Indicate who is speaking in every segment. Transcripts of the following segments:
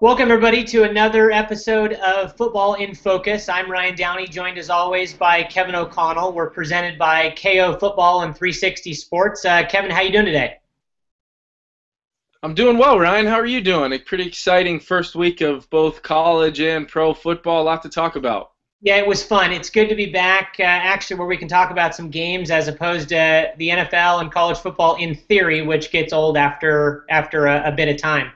Speaker 1: Welcome, everybody, to another episode of Football in Focus. I'm Ryan Downey, joined as always by Kevin O'Connell. We're presented by KO Football and 360 Sports. Kevin, how you doing today?
Speaker 2: I'm doing well, Ryan. How are you doing? A pretty exciting first week of both college and pro football. A lot to talk about.
Speaker 1: Yeah, it was fun. It's good to be back, actually, where we can talk about some games as opposed to the NFL and college football in theory, which gets old after a bit of time.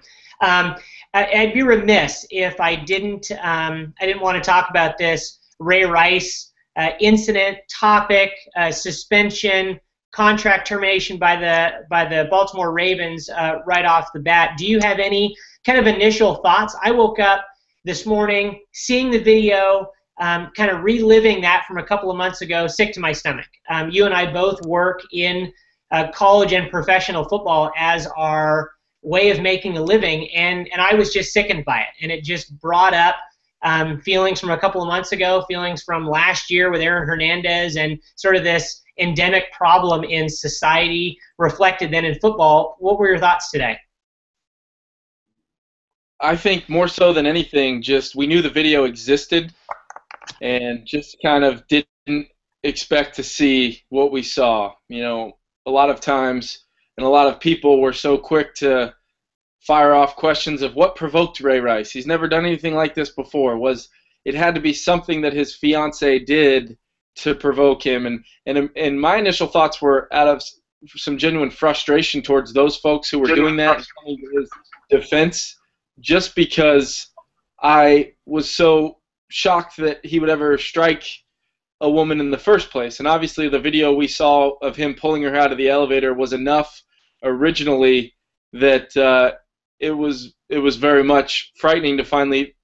Speaker 1: I'd be remiss if I didn't want to talk about this Ray Rice incident, topic, suspension, contract termination by the Baltimore Ravens right off the bat. Do you have any kind of initial thoughts? I woke up this morning seeing the video, kind of reliving that from a couple of months ago, sick to my stomach. You and I both work in college and professional football as our way of making a living, and I was just sickened by it, and it just brought up feelings from a couple of months ago, feelings from last year with Aaron Hernandez, and sort of this endemic problem in society reflected then in football. What were your thoughts today?
Speaker 2: I think more so than anything, just we knew the video existed and just kind of didn't expect to see what we saw. You know, a lot of times, and a lot of people were so quick to fire off questions of what provoked Ray Rice. He's never done anything like this before. It had to be something that his fiance did to provoke him. And my initial thoughts were out of some genuine frustration towards those folks who were doing that in his defense, just because I was so shocked that he would ever strike a woman in the first place. And obviously the video we saw of him pulling her out of the elevator was enough originally that it was very much frightening to finally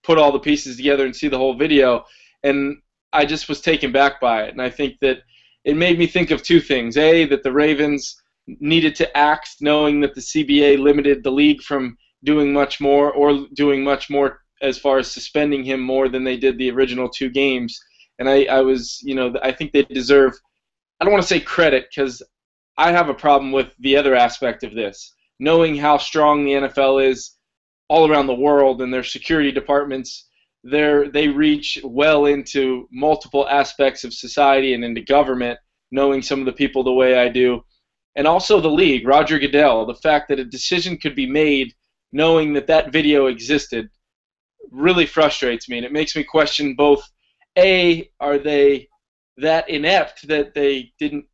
Speaker 2: put all the pieces together and see the whole video. And I just was taken back by it. And I think that it made me think of two things. A, that the Ravens needed to act knowing that the CBA limited the league from doing much more as far as suspending him more than they did the original 2 games. And I think they deserve, I don't want to say credit, because I have a problem with the other aspect of this. Knowing how strong the NFL is all around the world and their security departments, they reach well into multiple aspects of society and into government, knowing some of the people the way I do. And also the league, Roger Goodell, the fact that a decision could be made knowing that video existed really frustrates me. And it makes me question both, A, are they that inept that they didn't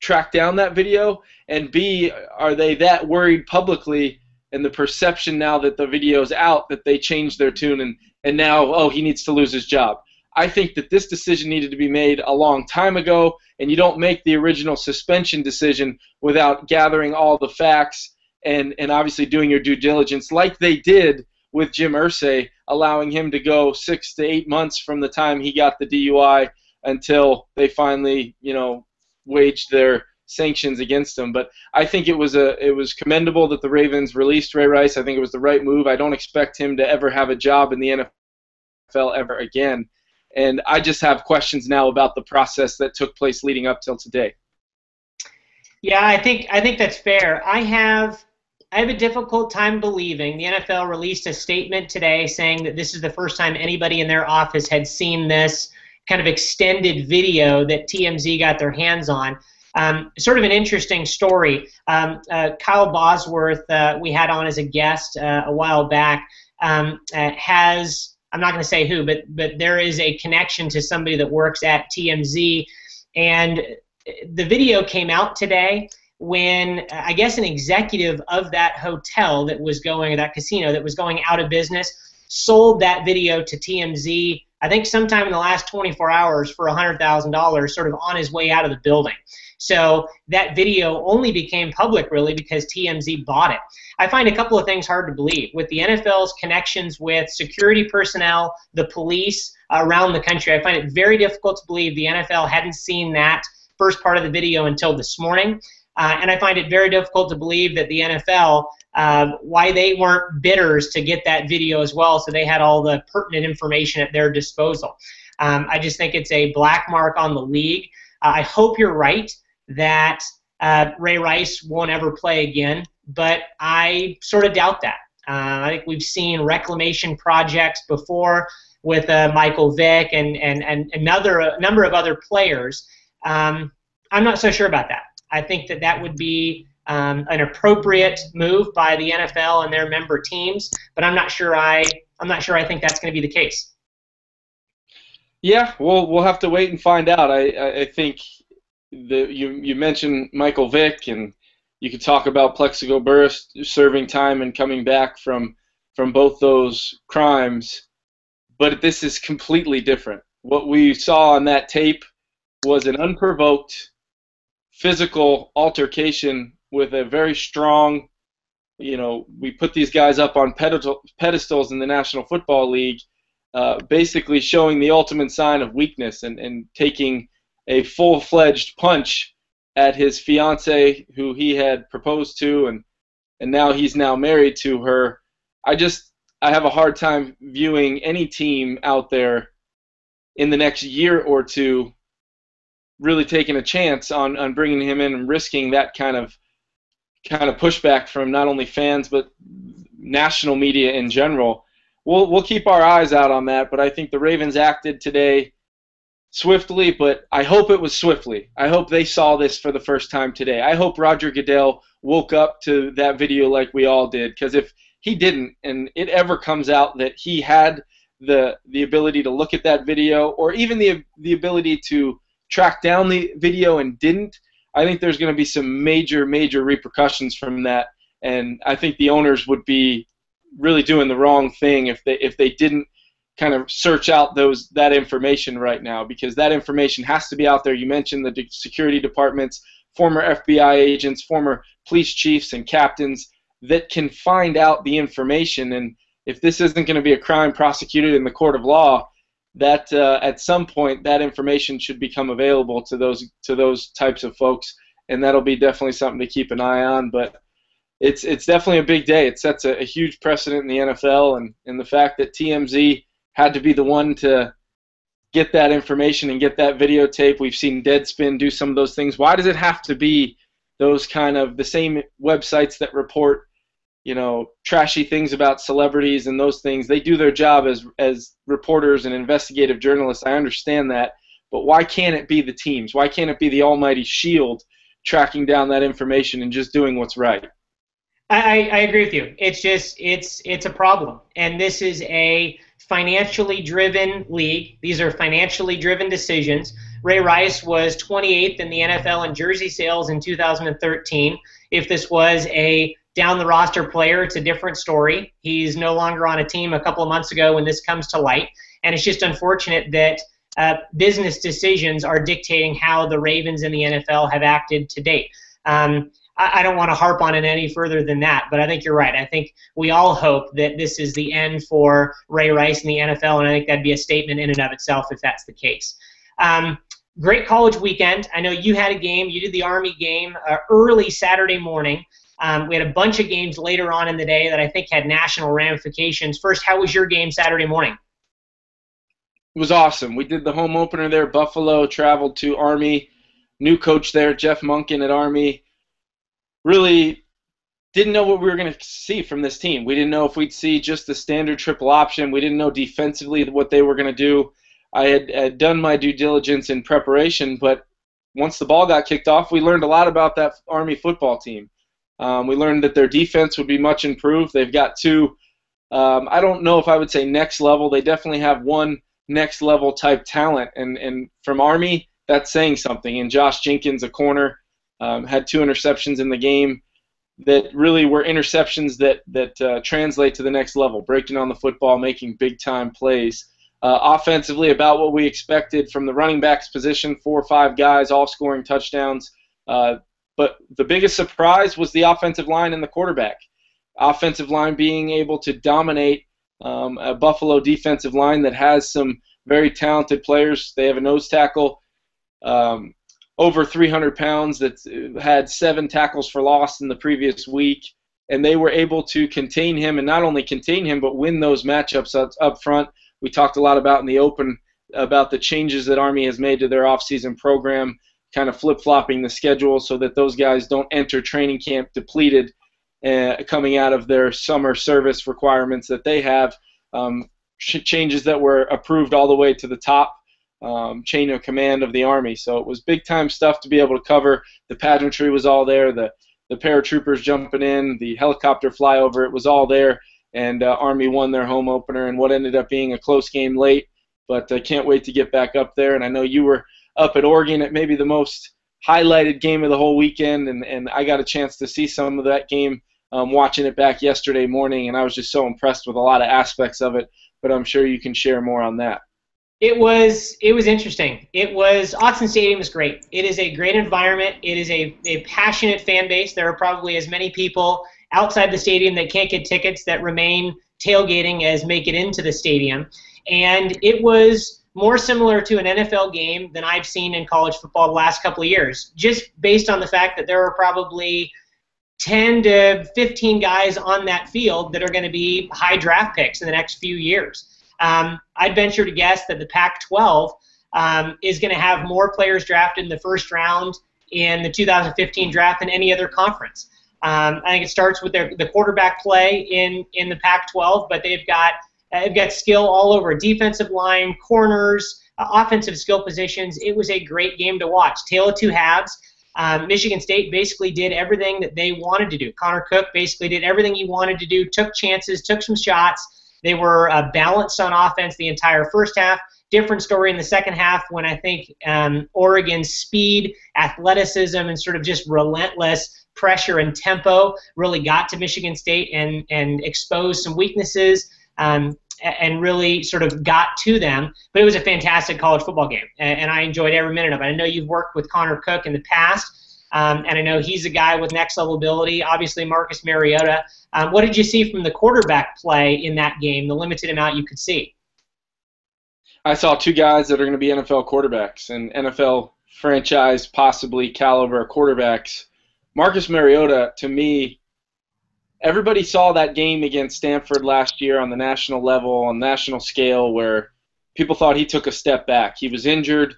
Speaker 2: track down that video, and B, are they that worried publicly and the perception now that the video's out that they changed their tune and now, oh, he needs to lose his job. I think that this decision needed to be made a long time ago, and you don't make the original suspension decision without gathering all the facts and obviously doing your due diligence like they did with Jim Irsay, allowing him to go 6 to 8 months from the time he got the DUI until they finally, waged their sanctions against him. But I think it was commendable that the Ravens released Ray Rice. I think it was the right move. I don't expect him to ever have a job in the NFL ever again. And I just have questions now about the process that took place leading up till today.
Speaker 1: Yeah, I think that's fair. I have a difficult time believing the NFL released a statement today saying that this is the first time anybody in their office had seen this kind of extended video that TMZ got their hands on. Sort of an interesting story. Kyle Bosworth, we had on as a guest a while back, has, I'm not going to say who, but there is a connection to somebody that works at TMZ. And the video came out today when I guess an executive of that hotel that was going, or that casino that was going out of business, sold that video to TMZ, I think sometime in the last 24 hours for $100,000, sort of on his way out of the building. So that video only became public really because TMZ bought it. I find a couple of things hard to believe. With the NFL's connections with security personnel, the police around the country, I find it very difficult to believe the NFL hadn't seen that first part of the video until this morning. And I find it very difficult to believe that the NFL, why they weren't bidders to get that video as well, so they had all the pertinent information at their disposal. I just think it's a black mark on the league. I hope you're right that Ray Rice won't ever play again, but I sort of doubt that. I think we've seen reclamation projects before with Michael Vick and a number of other players. I'm not so sure about that. I think that would be an appropriate move by the NFL and their member teams, but I'm not sure I think that's going to be the case.
Speaker 2: Yeah, we'll have to wait and find out. I think you mentioned Michael Vick, and you could talk about Plexico Burress serving time and coming back from both those crimes, but this is completely different. What we saw on that tape was an unprovoked physical altercation with a very strong, we put these guys up on pedestals in the National Football League, basically showing the ultimate sign of weakness and taking a full-fledged punch at his fiancée, who he had proposed to, and now he's married to her. I have a hard time viewing any team out there in the next year or two really taking a chance on bringing him in and risking that kind of pushback from not only fans but national media in general. We'll keep our eyes out on that, but I think the Ravens acted today swiftly, but I hope it was swiftly. I hope they saw this for the first time today. I hope Roger Goodell woke up to that video like we all did, because if he didn't, and it ever comes out that he had the ability to look at that video, or even the ability to track down the video and didn't, I think there's going to be some major repercussions from that, and I think the owners would be really doing the wrong thing if they didn't kind of search out that information right now, because that information has to be out there. You mentioned the security departments, former FBI agents, former police chiefs and captains that can find out the information, and if this isn't going to be a crime prosecuted in the court of law, that at some point that information should become available to those types of folks, and that'll be definitely something to keep an eye on. But it's definitely a big day. It sets a huge precedent in the NFL, and the fact that TMZ had to be the one to get that information and get that videotape. We've seen Deadspin do some of those things. Why does it have to be those kind of the same websites that report, trashy things about celebrities and those things? They do their job as reporters and investigative journalists. I understand that, but why can't it be the teams? Why can't it be the almighty shield tracking down that information and just doing what's right?
Speaker 1: I agree with you. It's a problem, and this is a financially driven league. These are financially driven decisions. Ray Rice was 28th in the NFL in jersey sales in 2013. If this was a down-the-roster player, it's a different story. He's no longer on a team a couple of months ago when this comes to light, and it's just unfortunate that business decisions are dictating how the Ravens and the NFL have acted to date. I don't want to harp on it any further than that, but I think you're right. I think we all hope that this is the end for Ray Rice and the NFL, and I think that'd be a statement in and of itself if that's the case. Great college weekend. I know you had a game. You did the Army game early Saturday morning. We had a bunch of games later on in the day that I think had national ramifications. First, how was your game Saturday morning?
Speaker 2: It was awesome. We did the home opener there. Buffalo traveled to Army. New coach there, Jeff Monken at Army. Really didn't know what we were going to see from this team. We didn't know if we'd see just the standard triple option. We didn't know defensively what they were going to do. I had done my due diligence in preparation, but once the ball got kicked off, we learned a lot about that Army football team. We learned that their defense would be much improved. They've got two, I don't know if I would say next level. They definitely have one next level type talent, and from Army, that's saying something. And Josh Jenkins, a corner, had 2 interceptions in the game that really were interceptions that translate to the next level, breaking on the football, making big-time plays. Offensively, about what we expected from the running backs position, 4 or 5 guys all scoring touchdowns. But the biggest surprise was the offensive line and the quarterback. Offensive line being able to dominate a Buffalo defensive line that has some very talented players. They have a nose tackle over 300 pounds that had 7 tackles for loss in the previous week, and they were able to contain him, and not only contain him, but win those matchups up front. We talked a lot about in the open about the changes that Army has made to their offseason program, kind of flip-flopping the schedule so that those guys don't enter training camp depleted. coming out of their summer service requirements that they have, changes that were approved all the way to the top chain of command of the Army. So it was big-time stuff to be able to cover. The pageantry was all there, the paratroopers jumping in, the helicopter flyover, it was all there, and Army won their home opener in what ended up being a close game late, but I can't wait to get back up there. And I know you were up at Oregon at maybe the most highlighted game of the whole weekend, and I got a chance to see some of that game watching it back yesterday morning, and I was just so impressed with a lot of aspects of it, but I'm sure you can share more on that.
Speaker 1: It was interesting. Autzen Stadium is great. It is a great environment. It is a passionate fan base. There are probably as many people outside the stadium that can't get tickets that remain tailgating as make it into the stadium. And it was more similar to an NFL game than I've seen in college football the last couple of years, just based on the fact that there are probably 10 to 15 guys on that field that are going to be high draft picks in the next few years. I'd venture to guess that the Pac-12 is going to have more players drafted in the first round in the 2015 draft than any other conference. I think it starts with the quarterback play in the Pac-12, but they've got skill all over, defensive line, corners, offensive skill positions. It was a great game to watch. Tale of two halves. Michigan State basically did everything that they wanted to do. Connor Cook basically did everything he wanted to do, took chances, took some shots. They were balanced on offense the entire first half. Different story in the second half when I think Oregon's speed, athleticism, and sort of just relentless pressure and tempo really got to Michigan State and exposed some weaknesses and really sort of got to them. But it was a fantastic college football game, and I enjoyed every minute of it. I know you've worked with Connor Cook in the past, and I know he's a guy with next-level ability. Obviously, Marcus Mariota. What did you see from the quarterback play in that game, the limited amount you could see?
Speaker 2: I saw two guys that are going to be NFL quarterbacks and NFL franchise possibly caliber quarterbacks. Marcus Mariota, to me, everybody saw that game against Stanford last year on the national level, on national scale, where people thought he took a step back. He was injured,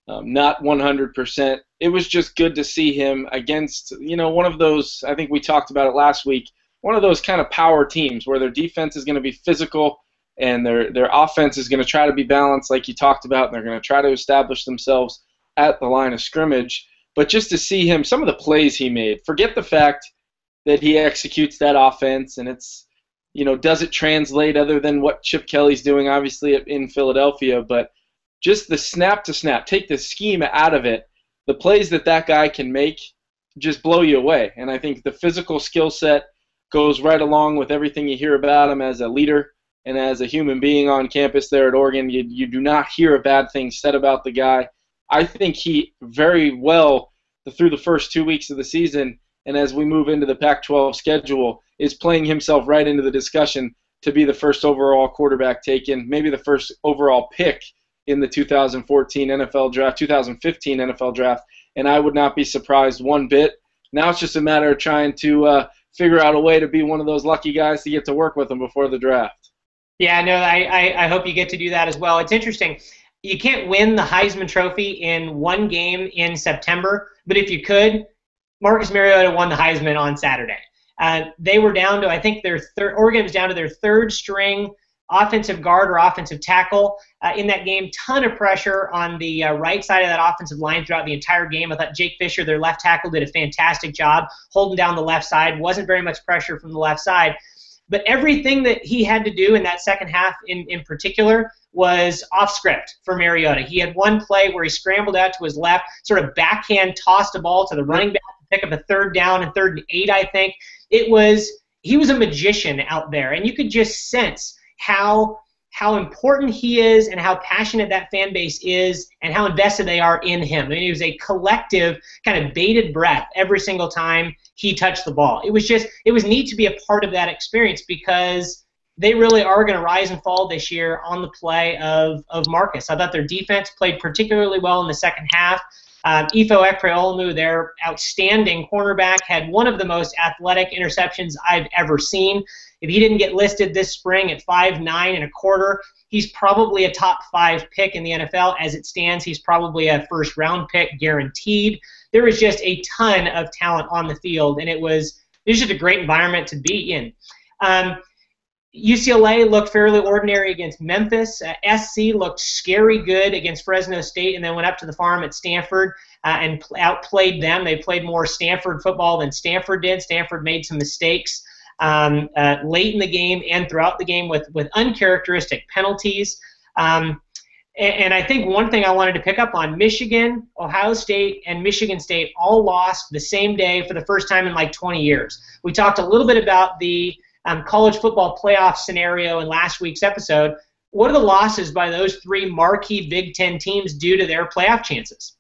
Speaker 2: not 100%. It was just good to see him against, one of those, I think we talked about it last week, one of those kind of power teams where their defense is going to be physical and their offense is going to try to be balanced like you talked about, and they're going to try to establish themselves at the line of scrimmage. But just to see him, some of the plays he made, forget the fact that he executes that offense and it's, does it translate other than what Chip Kelly's doing obviously in Philadelphia, but just the snap to snap, take the scheme out of it, the plays that guy can make just blow you away. And I think the physical skill set goes right along with everything you hear about him as a leader and as a human being on campus there at Oregon. You do not hear a bad thing said about the guy. I think he very well, through the first 2 weeks of the season, and as we move into the Pac-12 schedule, is playing himself right into the discussion to be the first overall quarterback taken, maybe the first overall pick in the 2015 NFL draft, and I would not be surprised one bit. Now it's just a matter of trying to figure out a way to be one of those lucky guys to get to work with him before the draft.
Speaker 1: Yeah, no, I hope you get to do that as well. It's interesting. You can't win the Heisman Trophy in one game in September, but if you could, Marcus Mariota won the Heisman on Saturday. They were down to, I think, Oregon was down to their third string offensive guard or offensive tackle in that game. Ton of pressure on the right side of that offensive line throughout the entire game. I thought Jake Fisher, their left tackle, did a fantastic job holding down the left side. Wasn't very much pressure from the left side. But everything that he had to do in that second half in particular was off script for Mariota. He had one play where he scrambled out to his left, sort of backhand tossed a ball to the running back to pick up a third down and 3rd and 8, I think. He was a magician out there, and you could just sense how important he is and how passionate that fan base is and how invested they are in him. I mean, it was a collective kind of bated breath every single time he touched the ball. It was neat to be a part of that experience because they really are going to rise and fall this year on the play of Marcus. I thought their defense played particularly well in the second half. Ifo Ekpeolumu, their outstanding cornerback, had one of the most athletic interceptions I've ever seen. If he didn't get listed this spring at 5'9" and a quarter, he's probably a top 5 pick in the NFL. As it stands, he's probably a first-round pick guaranteed. There was just a ton of talent on the field, and it was it's just a great environment to be in. UCLA looked fairly ordinary against Memphis. SC looked scary good against Fresno State, and then went up to the farm at Stanford and outplayed them. They played more Stanford football than Stanford did. Stanford made some mistakes late in the game and throughout the game with uncharacteristic penalties. And I think one thing I wanted to pick up on, Michigan, Ohio State, and Michigan State all lost the same day for the first time in like 20 years. We talked a little bit about the college football playoff scenario in last week's episode. What are the losses by those three marquee Big Ten teams due to their playoff chances?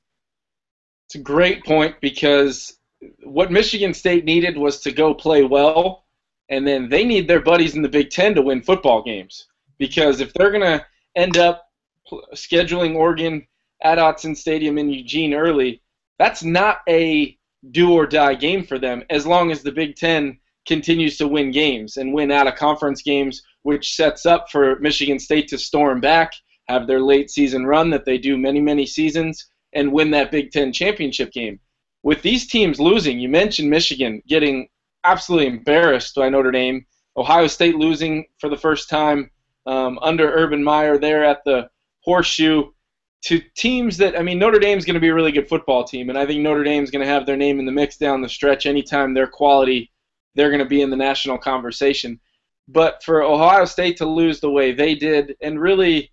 Speaker 2: It's a great point, because what Michigan State needed was to go play well, and then they need their buddies in the Big Ten to win football games. Because if they're going to end up scheduling Oregon at Autzen Stadium in Eugene early, that's not a do-or-die game for them, as long as the Big Ten continues to win games and win out-of-conference games, which sets up for Michigan State to storm back, have their late-season run that they do many, many seasons, and win that Big Ten championship game. With these teams losing, you mentioned Michigan getting absolutely embarrassed by Notre Dame, Ohio State losing for the first time under Urban Meyer there at the Horseshoe, to teams that, I mean, Notre Dame's going to be a really good football team, and I think Notre Dame's going to have their name in the mix down the stretch anytime they're quality. They're going to be in the national conversation. But for Ohio State to lose the way they did and really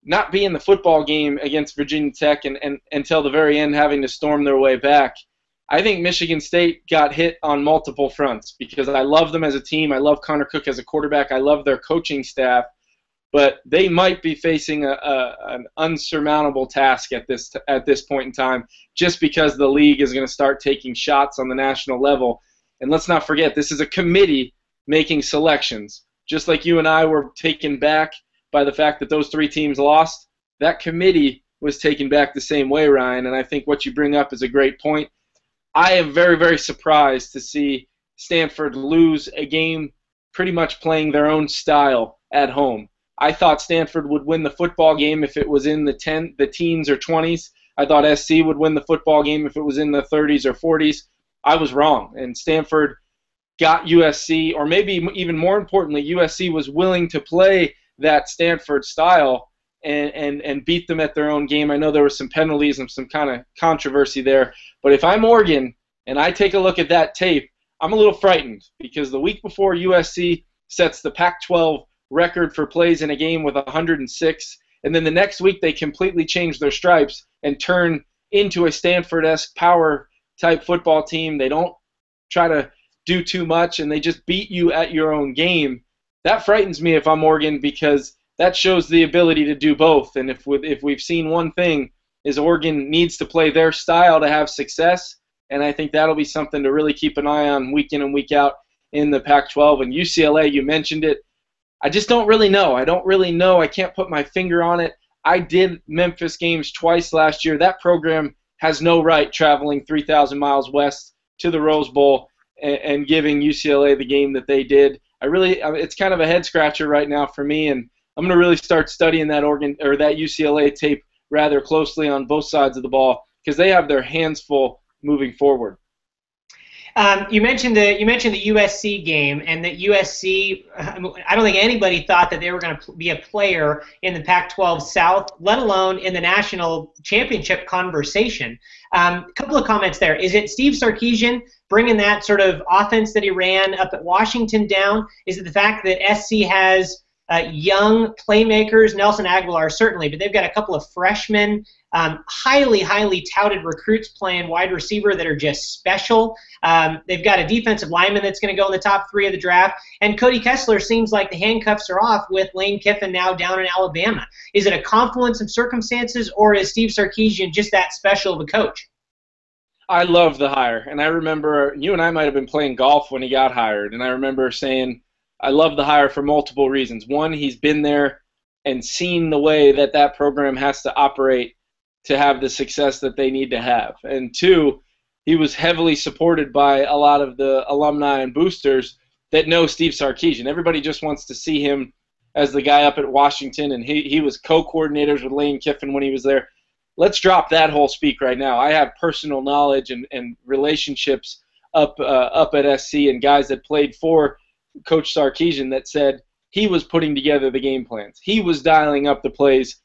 Speaker 2: not be in the football game against Virginia Tech and until the very end having to storm their way back, I think Michigan State got hit on multiple fronts, because I love them as a team. I love Connor Cook as a quarterback. I love their coaching staff. But they might be facing an unsurmountable task at this point in time, just because the league is going to start taking shots on the national level. And let's not forget, this is a committee making selections. Just like you and I were taken back by the fact that those three teams lost, that committee was taken back the same way, Ryan. And I think what you bring up is a great point. I am very, very surprised to see Stanford lose a game pretty much playing their own style at home. I thought Stanford would win the football game if it was in the teens or 20s. I thought SC would win the football game if it was in the 30s or 40s. I was wrong, and Stanford got USC, or maybe even more importantly, USC was willing to play that Stanford style and beat them at their own game. I know there were some penalties and some kind of controversy there, but if I'm Oregon and I take a look at that tape, I'm a little frightened, because the week before USC sets the Pac-12 record for plays in a game with 106, and then the next week they completely change their stripes and turn into a Stanford-esque power-type football team. They don't try to do too much, and they just beat you at your own game. That frightens me if I'm Oregon, because that shows the ability to do both. And if we've seen one thing, is Oregon needs to play their style to have success, and I think that'll be something to really keep an eye on week in and week out in the Pac-12. And UCLA, you mentioned it. I just don't really know. I can't put my finger on it. I did Memphis games twice last year. That program has no right traveling 3,000 miles west to the Rose Bowl and giving UCLA the game that they did. It's kind of a head scratcher right now for me, and I'm going to really start studying that that UCLA tape rather closely on both sides of the ball, because they have their hands full moving forward.
Speaker 1: You mentioned the USC game, and that USC, I don't think anybody thought that they were going to be a player in the Pac-12 South, let alone in the national championship conversation. A couple of comments there. Is it Steve Sarkisian bringing that sort of offense that he ran up at Washington down? Is it the fact that SC has young playmakers, Nelson Aguilar certainly, but they've got a couple of freshmen, highly, highly touted recruits playing wide receiver that are just special. They've got a defensive lineman that's going to go in the top 3 of the draft, and Cody Kessler seems like the handcuffs are off with Lane Kiffin now down in Alabama. Is it a confluence of circumstances, or is Steve Sarkisian just that special of a coach?
Speaker 2: I love the hire, and I remember you and I might have been playing golf when he got hired, and I remember saying, I love the hire for multiple reasons. One, he's been there and seen the way that program has to operate to have the success that they need to have. And two, he was heavily supported by a lot of the alumni and boosters that know Steve Sarkisian. Everybody just wants to see him as the guy up at Washington, and he was co-coordinators with Lane Kiffin when he was there. Let's drop that whole speak right now. I have personal knowledge and relationships up at SC, and guys that played for Coach Sarkisian that said he was putting together the game plans. He was dialing up the plays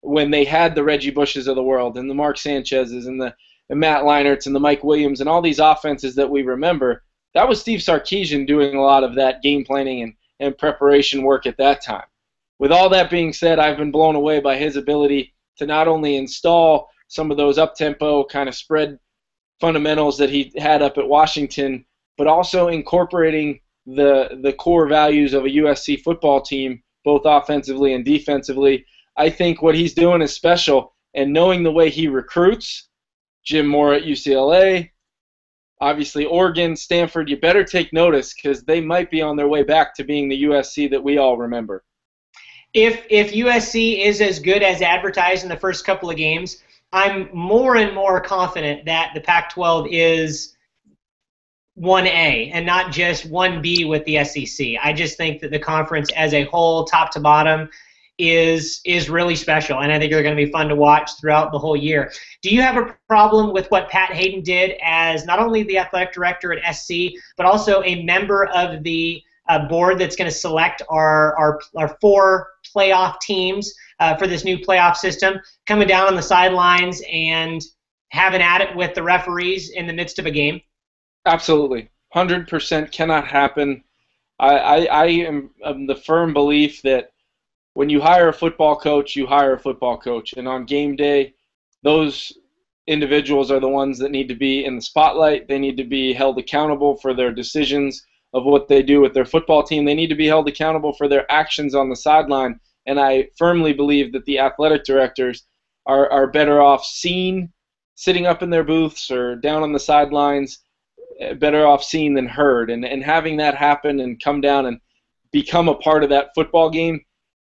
Speaker 2: when they had the Reggie Bushes of the world and the Mark Sanchez's and the Matt Leinerts and the Mike Williams and all these offenses that we remember. That was Steve Sarkisian doing a lot of that game planning and preparation work at that time. With all that being said, I've been blown away by his ability to not only install some of those up-tempo kind of spread fundamentals that he had up at Washington, but also incorporating the core values of a USC football team, both offensively and defensively. I think what he's doing is special, and knowing the way he recruits, Jim Moore at UCLA, obviously Oregon, Stanford, you better take notice because they might be on their way back to being the USC that we all remember.
Speaker 1: If USC is as good as advertised in the first couple of games, I'm more and more confident that the Pac-12 is 1A and not just 1B with the SEC. I just think that the conference as a whole, top to bottom, is really special, and I think they're going to be fun to watch throughout the whole year. Do you have a problem with what Pat Hayden did as not only the athletic director at SC, but also a member of the board that's going to select our 4 playoff teams for this new playoff system, coming down on the sidelines and having at it with the referees in the midst of a game? Absolutely.
Speaker 2: 100% cannot happen. I am of the firm belief that when you hire a football coach, you hire a football coach. And on game day, those individuals are the ones that need to be in the spotlight. They need to be held accountable for their decisions of what they do with their football team. They need to be held accountable for their actions on the sideline. And I firmly believe that the athletic directors are better off seen sitting up in their booths or down on the sidelines, better off seen than heard. And having that happen and come down and become a part of that football game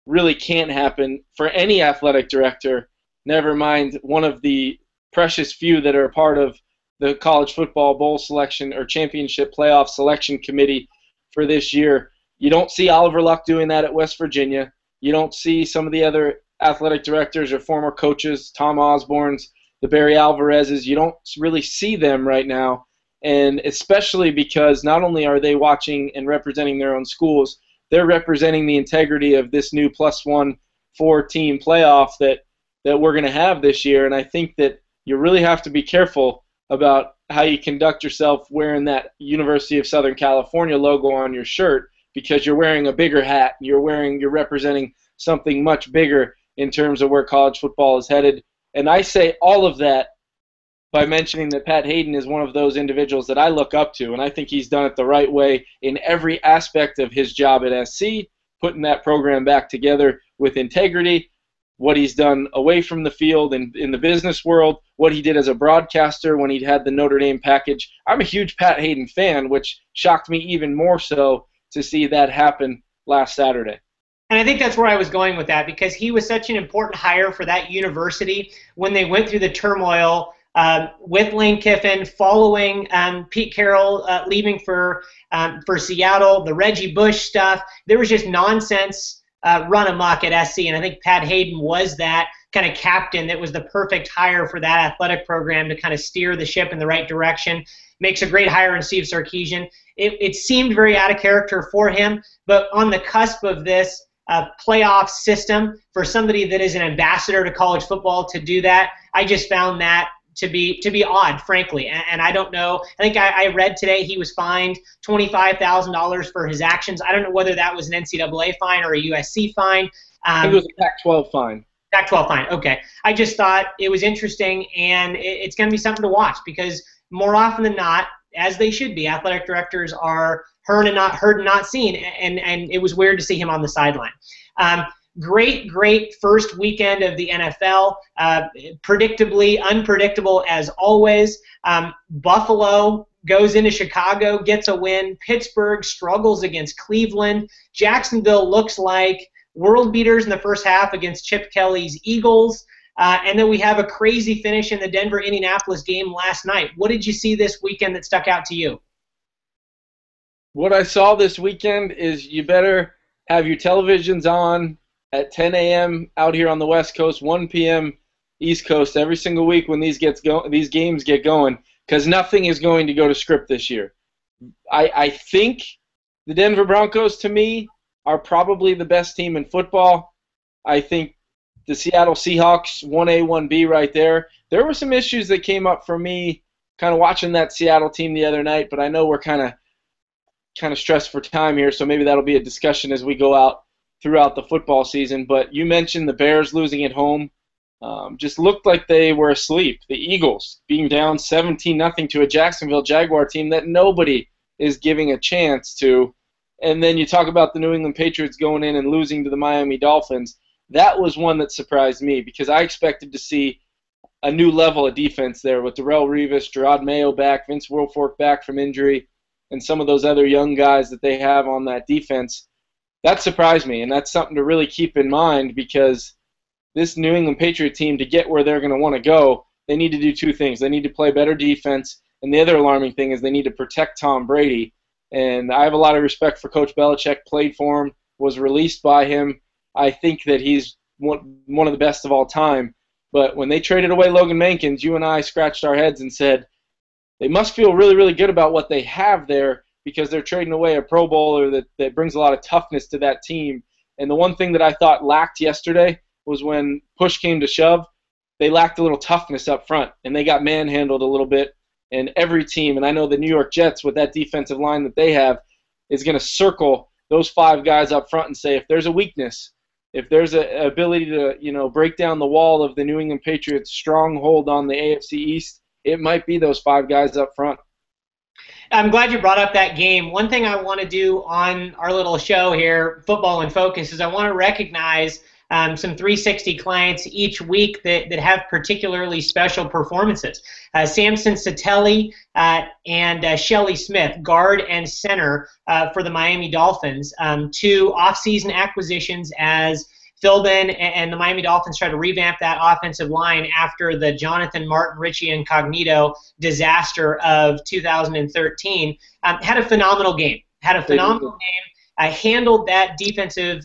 Speaker 2: really can't happen for any athletic director, never mind one of the precious few that are a part of the college football bowl selection or championship playoff selection committee for this year. You don't see Oliver Luck doing that at West Virginia. You don't see some of the other athletic directors or former coaches, Tom Osborne's, the Barry Alvarez's. You don't really see them right now, and especially because not only are they watching and representing their own schools, they're representing the integrity of this new +1 4-team playoff that we're going to have this year. And I think that you really have to be careful about how you conduct yourself wearing that University of Southern California logo on your shirt, because you're wearing a bigger hat. You're representing something much bigger in terms of where college football is headed. And I say all of that by mentioning that Pat Hayden is one of those individuals that I look up to, and I think he's done it the right way in every aspect of his job at SC, putting that program back together with integrity, what he's done away from the field and in the business world, what he did as a broadcaster when he had the Notre Dame package. I'm a huge Pat Hayden fan, which shocked me even more so to see that happen last Saturday.
Speaker 1: And I think that's where I was going with that, because he was such an important hire for that university when they went through the turmoil with Lane Kiffin, following Pete Carroll leaving for Seattle, the Reggie Bush stuff. There was just nonsense run amok at SC, and I think Pat Hayden was that kind of captain that was the perfect hire for that athletic program to kind of steer the ship in the right direction. Makes a great hire in Steve Sarkisian. It seemed very out of character for him, but on the cusp of this playoff system, for somebody that is an ambassador to college football to do that, I just found that to be odd, frankly. And I don't know. I think I read today he was fined $25,000 for his actions. I don't know whether that was an NCAA fine or a USC fine.
Speaker 2: I think it was a Pac-12 fine.
Speaker 1: Pac-12 fine. Okay. I just thought it was interesting, and it's going to be something to watch, because more often than not, as they should be, athletic directors are heard and not seen, and it was weird to see him on the sideline. Great first weekend of the NFL. Predictably unpredictable as always. Buffalo goes into Chicago, gets a win. Pittsburgh struggles against Cleveland. Jacksonville looks like world beaters in the first half against Chip Kelly's Eagles. And then we have a crazy finish in the Denver-Indianapolis game last night. What did you see this weekend that stuck out to you?
Speaker 2: What I saw this weekend is you better have your televisions on at 10 a.m. out here on the West Coast, 1 p.m. East Coast every single week when these games get going, because nothing is going to go to script this year. I think the Denver Broncos, to me, are probably the best team in football. I think the Seattle Seahawks, 1A, 1B right there. There were some issues that came up for me kind of watching that Seattle team the other night, but I know we're kind of stressed for time here, so maybe that'll be a discussion as we go out throughout the football season. But you mentioned the Bears losing at home. Just looked like they were asleep. The Eagles being down 17-0 to a Jacksonville Jaguar team that nobody is giving a chance to. And then you talk about the New England Patriots going in and losing to the Miami Dolphins. That was one that surprised me because I expected to see a new level of defense there with Darrelle Revis, Gerard Mayo back, Vince Wilfork back from injury, and some of those other young guys that they have on that defense. That surprised me, and that's something to really keep in mind because this New England Patriot team, to get where they're going to want to go, they need to do two things. They need to play better defense, and the other alarming thing is they need to protect Tom Brady. And I have a lot of respect for Coach Belichick, played for him, was released by him. I think that he's one of the best of all time. But when they traded away Logan Mankins, you and I scratched our heads and said, they must feel really, really good about what they have there because they're trading away a Pro Bowler that brings a lot of toughness to that team. And the one thing that I thought lacked yesterday was when push came to shove, they lacked a little toughness up front, and they got manhandled a little bit. And every team, and I know the New York Jets with that defensive line that they have, is going to circle those five guys up front and say, if there's a weakness, if there's an ability to break down the wall of the New England Patriots' stronghold on the AFC East, it might be those five guys up front.
Speaker 1: I'm glad you brought up that game. One thing I want to do on our little show here, Football in Focus, is I want to recognize some 360 clients each week that have particularly special performances. Samson Satelli and Shelly Smith, guard and center for the Miami Dolphins. Two offseason acquisitions as Philbin and the Miami Dolphins try to revamp that offensive line after the Jonathan Martin, Richie Incognito disaster of 2013. Had a phenomenal game. Handled that defensive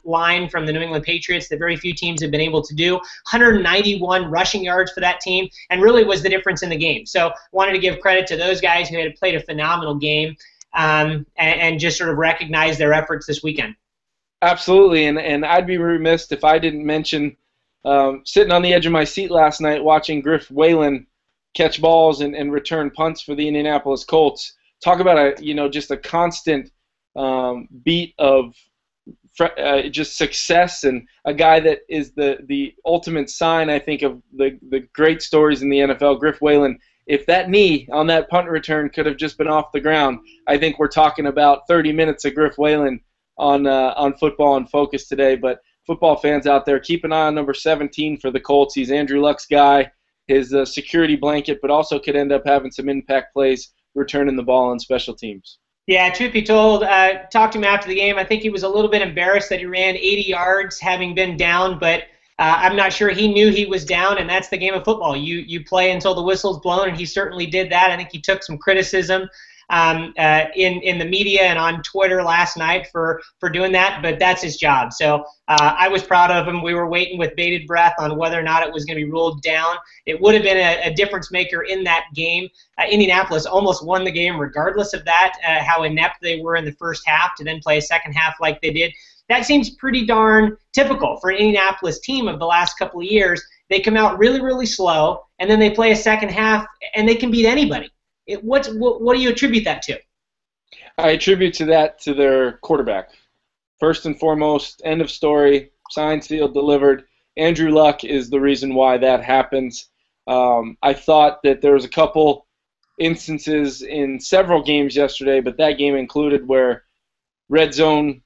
Speaker 1: line from the New England Patriots that very few teams have been able to do. 191 rushing yards for that team, and really was the difference in the game. So wanted to give credit to those guys who had played a phenomenal game and just sort of recognize their efforts this weekend.
Speaker 2: Absolutely, and I'd be remiss if I didn't mention sitting on the edge of my seat last night watching Griff Whalen catch balls and return punts for the Indianapolis Colts. Talk about just a constant beat of just success, and a guy that is the ultimate sign, I think, of the great stories in the NFL. Griff Whalen, if that knee on that punt return could have just been off the ground, I think we're talking about 30 minutes of Griff Whalen on Football in Focus today. But football fans out there, keep an eye on number 17 for the Colts. He's Andrew Luck's guy, his security blanket, but also could end up having some impact plays returning the ball on special teams.
Speaker 1: Yeah, truth be told, talked to him after the game. I think he was a little bit embarrassed that he ran 80 yards having been down, but I'm not sure he knew he was down, and that's the game of football. You play until the whistle's blown, and he certainly did that. I think he took some criticism in the media and on Twitter last night for doing that, but that's his job. So I was proud of him. We were waiting with bated breath on whether or not it was going to be ruled down. It would have been a difference maker in that game. Indianapolis almost won the game regardless of that, how inept they were in the first half to then play a second half like they did. That seems pretty darn typical for an Indianapolis team of the last couple of years. They come out really, really slow, and then they play a second half, and they can beat anybody. What do you attribute that to?
Speaker 2: I attribute that to their quarterback. First and foremost, end of story, signed, sealed, delivered. Andrew Luck is the reason why that happens. I thought that there was a couple instances in several games yesterday, but that game included where red zone,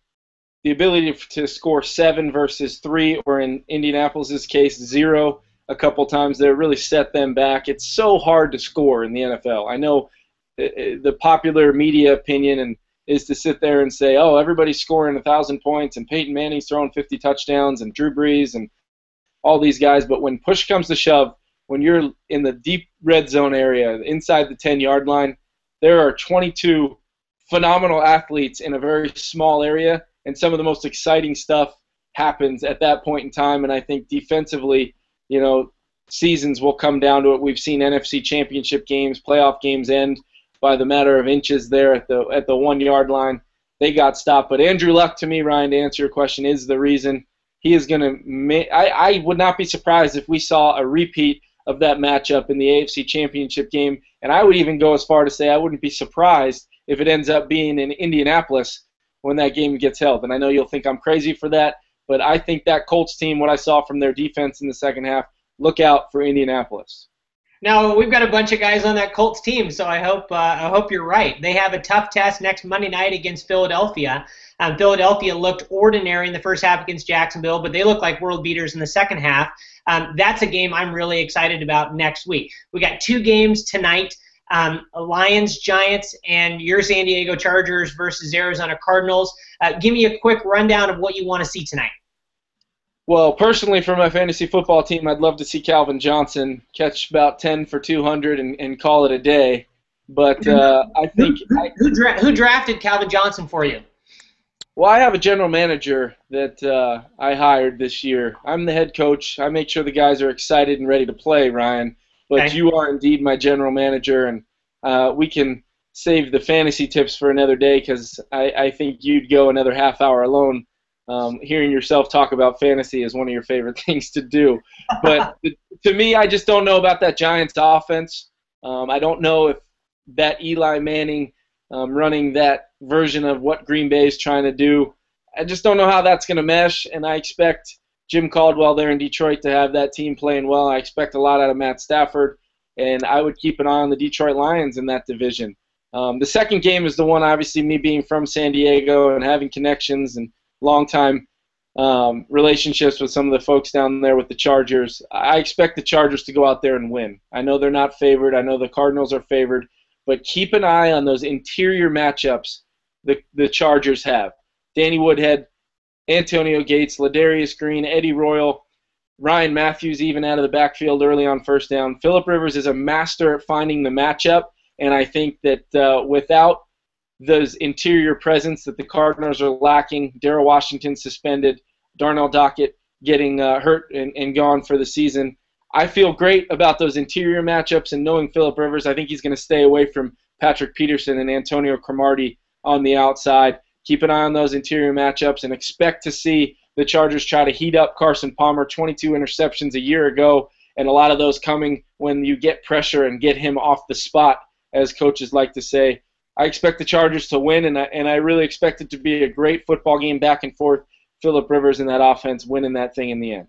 Speaker 2: the ability to score 7 versus 3, or in Indianapolis' case, 0 a couple times there, really set them back. It's so hard to score in the NFL. I know the popular media opinion is to sit there and say, oh, everybody's scoring 1,000 points, and Peyton Manning's throwing 50 touchdowns, and Drew Brees, and all these guys. But when push comes to shove, when you're in the deep red zone area, inside the 10-yard line, there are 22 phenomenal athletes in a very small area, and some of the most exciting stuff happens at that point in time. And I think defensively, seasons will come down to it. We've seen NFC championship games, playoff games end by the matter of inches there at the 1 yard line. They got stopped. But Andrew Luck, to me, Ryan, to answer your question, is the reason. He is going to I would not be surprised if we saw a repeat of that matchup in the AFC championship game. And I would even go as far to say I wouldn't be surprised if it ends up being in Indianapolis when that game gets held. And I know you'll think I'm crazy for that, but I think that Colts team, what I saw from their defense in the second half, look out for Indianapolis.
Speaker 1: Now, we've got a bunch of guys on that Colts team, so I hope you're right. They have a tough test next Monday night against Philadelphia. Philadelphia looked ordinary in the first half against Jacksonville, but they look like world beaters in the second half. That's a game I'm really excited about next week. We got 2 games tonight, Lions, Giants, and your San Diego Chargers versus Arizona Cardinals. Give me a quick rundown of what you want to see tonight.
Speaker 2: Well, personally, for my fantasy football team, I'd love to see Calvin Johnson catch about 10 for 200 and call it a day. But I think
Speaker 1: who drafted Calvin Johnson for you?
Speaker 2: Well, I have a general manager that I hired this year. I'm the head coach. I make sure the guys are excited and ready to play, Ryan. But
Speaker 1: Okay.
Speaker 2: You are indeed my general manager, and we can save the fantasy tips for another day because I think you'd go another half hour alone. Hearing yourself talk about fantasy is one of your favorite things to do. But to me, I just don't know about that Giants offense. I don't know if that Eli Manning running that version of what Green Bay is trying to do, I just don't know how that's going to mesh, and I expect Jim Caldwell there in Detroit to have that team playing well. I expect a lot out of Matt Stafford, and I would keep an eye on the Detroit Lions in that division. The second game is the one, obviously, me being from San Diego and having connections and long-time relationships with some of the folks down there with the Chargers. I expect the Chargers to go out there and win. I know they're not favored. I know the Cardinals are favored. But keep an eye on those interior matchups the Chargers have. Danny Woodhead, Antonio Gates, Ladarius Green, Eddie Royal, Ryan Matthews even out of the backfield early on first down. Phillip Rivers is a master at finding the matchup, and I think that without those interior presence that the Cardinals are lacking, Darrell Washington suspended, Darnell Dockett getting hurt and gone for the season, I feel great about those interior matchups, and knowing Phillip Rivers, I think he's going to stay away from Patrick Peterson and Antonio Cromartie on the outside. Keep an eye on those interior matchups and expect to see the Chargers try to heat up Carson Palmer. 22 interceptions a year ago, and a lot of those coming when you get pressure and get him off the spot, as coaches like to say. I expect the Chargers to win, and I really expect it to be a great football game back and forth. Phillip Rivers and that offense winning that thing in the end.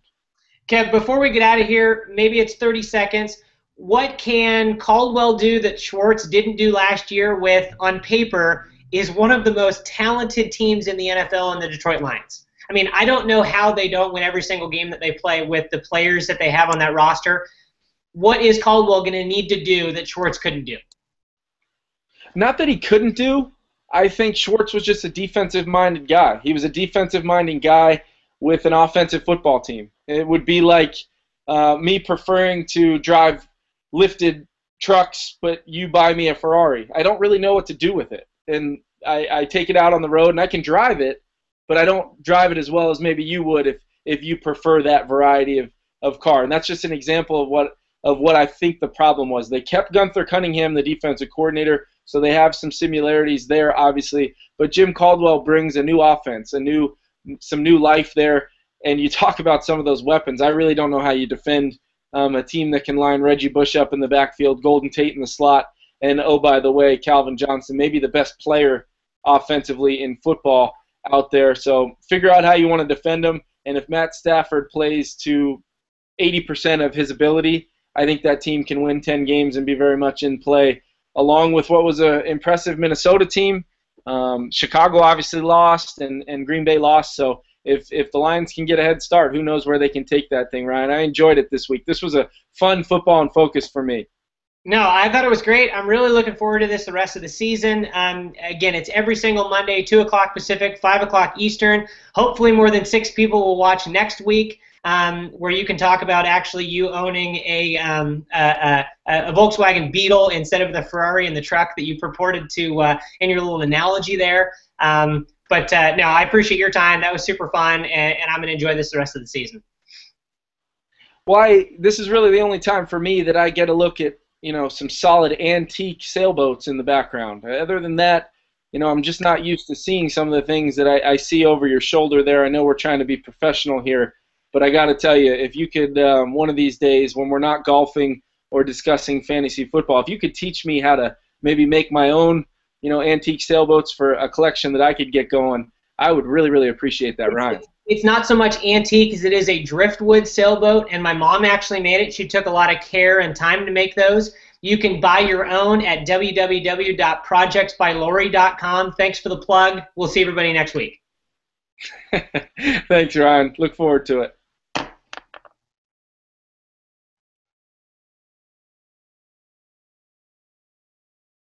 Speaker 1: Kev, before we get out of here, maybe it's 30 seconds. What can Caldwell do that Schwartz didn't do last year with, on paper, is one of the most talented teams in the NFL in the Detroit Lions? I mean, I don't know how they don't win every single game that they play with the players that they have on that roster. What is Caldwell going to need to do that Schwartz couldn't do?
Speaker 2: Not that he couldn't do. I think Schwartz was just a defensive-minded guy. He was a defensive-minded guy with an offensive football team. It would be like me preferring to drive lifted trucks, but you buy me a Ferrari. I don't really know what to do with it. And I take it out on the road, and I can drive it, but I don't drive it as well as maybe you would if you prefer that variety of car. And that's just an example of what I think the problem was. They kept Gunther Cunningham, the defensive coordinator, so they have some similarities there, obviously. But Jim Caldwell brings a new offense, some new life there. And you talk about some of those weapons. I really don't know how you defend a team that can line Reggie Bush up in the backfield, Golden Tate in the slot, and, oh, by the way, Calvin Johnson, maybe the best player offensively in football out there. So figure out how you want to defend him. And if Matt Stafford plays to 80% of his ability, I think that team can win 10 games and be very much in play, along with what was an impressive Minnesota team. Chicago obviously lost, and Green Bay lost. So if the Lions can get a head start, who knows where they can take that thing, Ryan. I enjoyed it this week. This was a fun football and focus for me.
Speaker 1: No, I thought it was great. I'm really looking forward to this the rest of the season. Again, it's every single Monday, 2 o'clock Pacific, 5 o'clock Eastern. Hopefully more than 6 people will watch next week, where you can talk about actually you owning a Volkswagen Beetle instead of the Ferrari in the truck that you purported to in your little analogy there. But no, I appreciate your time. That was super fun, and I'm going to enjoy this the rest of the season.
Speaker 2: why this is really the only time for me that I get a look at, some solid antique sailboats in the background. Other than that, I'm just not used to seeing some of the things that I see over your shoulder there. I know we're trying to be professional here, but I got to tell you, if you could, one of these days when we're not golfing or discussing fantasy football, if you could teach me how to maybe make my own, antique sailboats for a collection that I could get going, I would really, really appreciate that, Ryan.
Speaker 1: It's not so much antique as it is a driftwood sailboat, and my mom actually made it. She took a lot of care and time to make those. You can buy your own at www.projectsbylori.com. Thanks for the plug. We'll see everybody next week.
Speaker 2: Thanks, Ryan. Look forward to it.